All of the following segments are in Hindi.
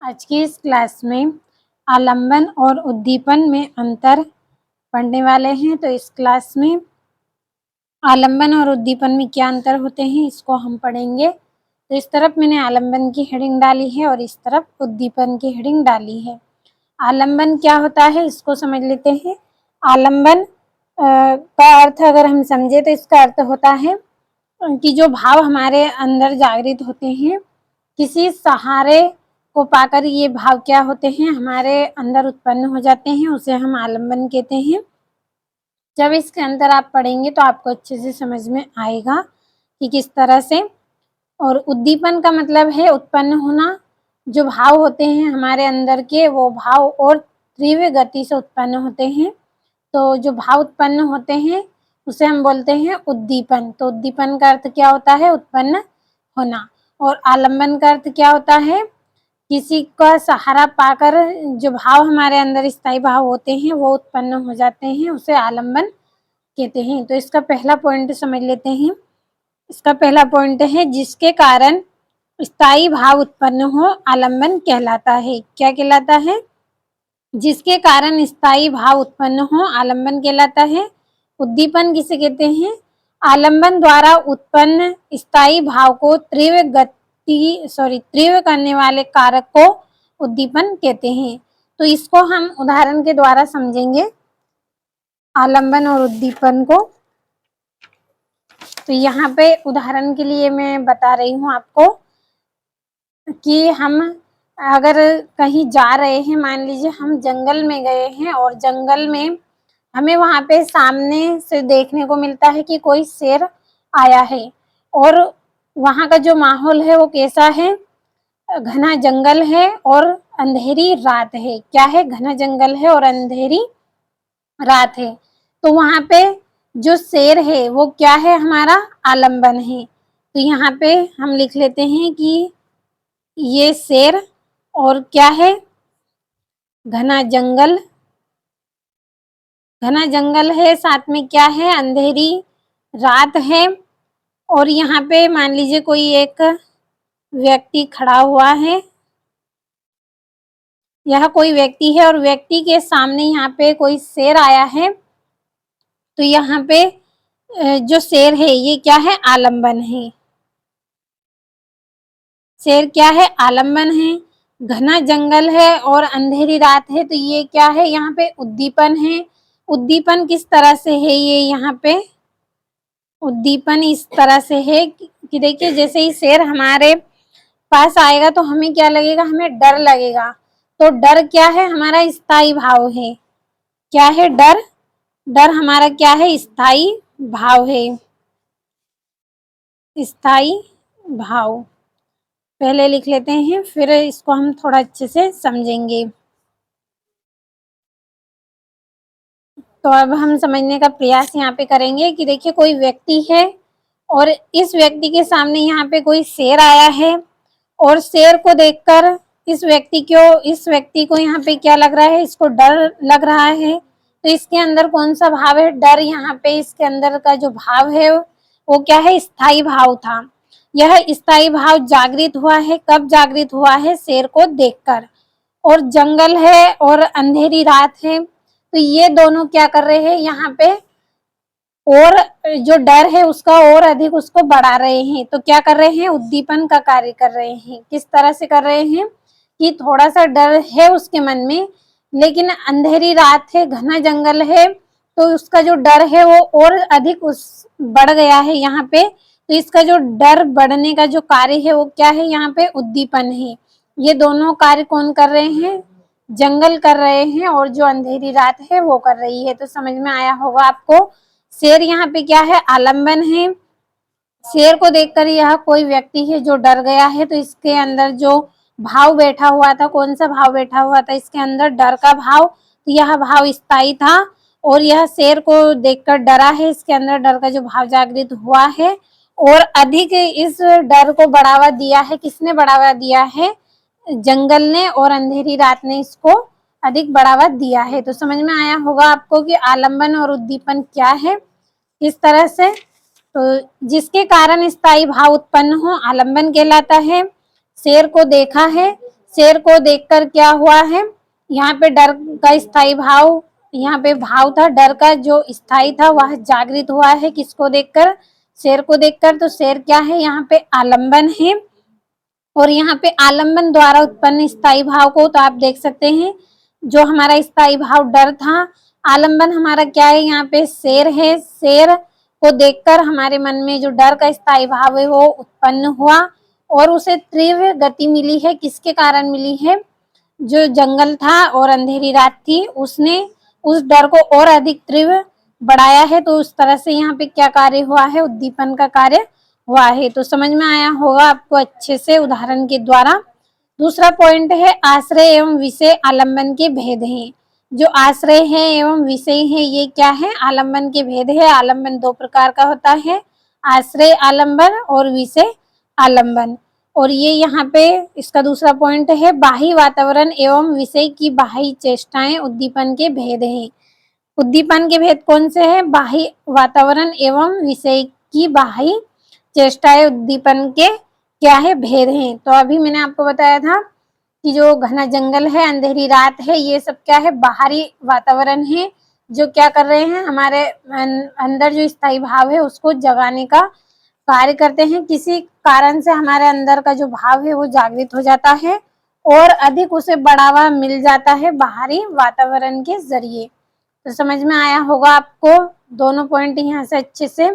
आज की इस क्लास में आलंबन और उद्दीपन में अंतर पढ़ने वाले हैं। तो इस क्लास में आलंबन और उद्दीपन में क्या अंतर होते हैं इसको हम पढ़ेंगे। तो इस तरफ मैंने आलंबन की हेडिंग डाली है और इस तरफ उद्दीपन की हेडिंग डाली है। आलंबन क्या होता है इसको समझ लेते हैं। आलंबन का अर्थ अगर हम समझे तो इसका अर्थ होता है कि जो भाव हमारे अंदर जागृत होते हैं, किसी सहारे को पाकर ये भाव क्या होते हैं हमारे अंदर उत्पन्न हो जाते हैं, उसे हम आलंबन कहते हैं। जब इसके अंदर आप पढ़ेंगे तो आपको अच्छे से समझ में आएगा कि किस तरह से। और उद्दीपन का मतलब है उत्पन्न होना। जो भाव होते हैं हमारे अंदर के वो भाव और तीव्र गति से उत्पन्न होते हैं। तो जो भाव उत्पन्न होते हैं उसे हम बोलते हैं उद्दीपन। तो उद्दीपन का अर्थ क्या होता है? उत्पन्न होना। और आलंबन का अर्थ क्या होता है? किसी का सहारा पाकर जो भाव हमारे अंदर स्थायी भाव होते हैं वो उत्पन्न हो जाते हैं, उसे आलंबन कहते हैं। तो इसका पहला पॉइंट समझ लेते हैं। इसका पहला पॉइंट है जिसके कारण स्थायी भाव उत्पन्न हो आलंबन कहलाता है। क्या कहलाता है? जिसके कारण स्थायी भाव उत्पन्न हो आलंबन कहलाता है। उद्दीपन किसे कहते हैं? आलंबन द्वारा उत्पन्न स्थायी भाव को तीव्र करने वाले कारक को उद्दीपन कहते हैं। तो इसको हम उदाहरण के द्वारा समझेंगे आलंबन और उद्दीपन को। तो यहाँ पे उदाहरण के लिए मैं बता रही हूँ आपको कि हम अगर कहीं जा रहे हैं, मान लीजिए हम जंगल में गए हैं और जंगल में हमें वहां पे सामने से देखने को मिलता है कि कोई शेर आया है और वहां का जो माहौल है वो कैसा है? घना जंगल है और अंधेरी रात है। क्या है? घना जंगल है और अंधेरी रात है। तो वहां पे जो शेर है वो क्या है? हमारा आलंबन है। तो यहाँ पे हम लिख लेते हैं कि ये शेर और क्या है? घना जंगल। घना जंगल है, साथ में क्या है? अंधेरी रात है। और यहाँ पे मान लीजिए कोई एक व्यक्ति खड़ा हुआ है। यह कोई व्यक्ति है और व्यक्ति के सामने यहाँ पे कोई शेर आया है। तो यहाँ पे जो शेर है ये क्या है? आलंबन है। शेर क्या है? आलंबन है। घना जंगल है और अंधेरी रात है, तो ये क्या है? यहाँ पे उद्दीपन है। उद्दीपन किस तरह से है? ये यहाँ पे उद्दीपन इस तरह से है कि देखिए जैसे ही शेर हमारे पास आएगा तो हमें क्या लगेगा? हमें डर लगेगा। तो डर क्या है? हमारा स्थायी भाव है। क्या है? डर। डर हमारा क्या है? स्थायी भाव है। स्थायी भाव पहले लिख लेते हैं, फिर इसको हम थोड़ा अच्छे से समझेंगे। तो अब हम समझने का प्रयास यहाँ पे करेंगे कि देखिए कोई व्यक्ति है और इस व्यक्ति के सामने यहाँ पे कोई शेर आया है और शेर को देखकर इस व्यक्ति को यहाँ पे क्या लग रहा है? इसको डर लग रहा है। तो इसके अंदर कौन सा भाव है? डर। यहाँ पे इसके अंदर का जो भाव है वो क्या है? स्थायी भाव था। यह स्थायी भाव जागृत हुआ है। कब जागृत हुआ है? शेर को देखकर। और जंगल है और अंधेरी रात है, तो ये दोनों क्या कर रहे हैं यहाँ पे? और जो डर है उसका और अधिक उसको बढ़ा रहे हैं। तो क्या कर रहे हैं? उद्दीपन का कार्य कर रहे हैं। किस तरह से कर रहे हैं? कि थोड़ा सा डर है उसके मन में, लेकिन अंधेरी रात है, घना जंगल है, तो उसका जो डर है वो और अधिक बढ़ गया है यहाँ पे। तो इसका जो डर बढ़ने का जो कार्य है वो क्या है? यहाँ पे उद्दीपन है। ये दोनों कार्य कौन कर रहे हैं? जंगल कर रहे हैं और जो अंधेरी रात है वो कर रही है। तो समझ में आया होगा आपको। शेर यहाँ पे क्या है? आलंबन है। शेर को देखकर यह कोई व्यक्ति है जो डर गया है, तो इसके अंदर जो भाव बैठा हुआ था, कौन सा भाव बैठा हुआ था? इसके अंदर डर का भाव। तो यह भाव स्थायी था और यह शेर को देखकर डरा है। इसके अंदर डर का जो भाव जागृत हुआ है और अधिक इस डर को बढ़ावा दिया है। किसने बढ़ावा दिया है? जंगल ने और अंधेरी रात ने इसको अधिक बढ़ावा दिया है। तो समझ में आया होगा आपको कि आलंबन और उद्दीपन क्या है, किस तरह से। तो जिसके कारण स्थायी भाव उत्पन्न हो आलंबन कहलाता है। शेर को देखा है, शेर को देखकर क्या हुआ है, यहाँ पे डर का स्थायी भाव, यहाँ पे भाव था डर का जो स्थायी था वह जागृत हुआ है किसको देखकर, शेर को देखकर। तो शेर क्या है, यहाँ पे आलंबन है। और यहाँ पे आलंबन द्वारा उत्पन्न स्थायी भाव को तो आप देख सकते हैं, जो हमारा स्थायी भाव डर था, आलंबन हमारा क्या है, यहाँ पे शेर है। शेर को देखकर हमारे मन में जो डर का स्थायी भाव है वो उत्पन्न हुआ और उसे तीव्र गति मिली है। किसके कारण मिली है, जो जंगल था और अंधेरी रात थी उसने उस डर को और अधिक तीव्र बढ़ाया है। तो उस तरह से यहाँ पे क्या कार्य हुआ है, उद्दीपन का कार्य हुआ है। तो समझ में आया होगा आपको अच्छे से उदाहरण के द्वारा। दूसरा पॉइंट है आश्रय एवं विषय आलंबन के भेद हैं। जो आश्रय है एवं विषय है ये क्या है, आलंबन के भेद है। आलंबन दो प्रकार का होता है, आश्रय आलंबन और विषय आलंबन। और ये यहाँ पे इसका दूसरा पॉइंट है बाह्य वातावरण एवं विषय की बाह्य चेष्टाएं उद्दीपन के भेद हैं। उद्दीपन के भेद कौन से हैं, बाह्य वातावरण एवं विषय की बाह्य चेष्टाएं उद्दीपन के क्या है, भेद हैं। तो अभी मैंने आपको बताया था कि जो घना जंगल है, अंधेरी रात है, ये सब क्या है, बाहरी वातावरण है जो क्या कर रहे हैं, हमारे अंदर जो स्थायी भाव है उसको जगाने का कार्य करते हैं। किसी कारण से हमारे अंदर का जो भाव है वो जागृत हो जाता है और अधिक उसे बढ़ावा मिल जाता है बाहरी वातावरण के जरिए। तो समझ में आया होगा आपको दोनों पॉइंट यहाँ से अच्छे से,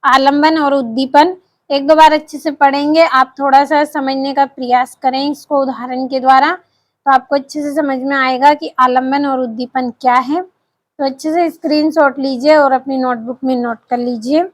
आलंबन और उद्दीपन एक दो बार अच्छे से पढ़ेंगे। आप थोड़ा सा समझने का प्रयास करें इसको उदाहरण के द्वारा, तो आपको अच्छे से समझ में आएगा कि आलंबन और उद्दीपन क्या है। तो अच्छे से स्क्रीनशॉट लीजिए और अपनी नोटबुक में नोट कर लीजिए।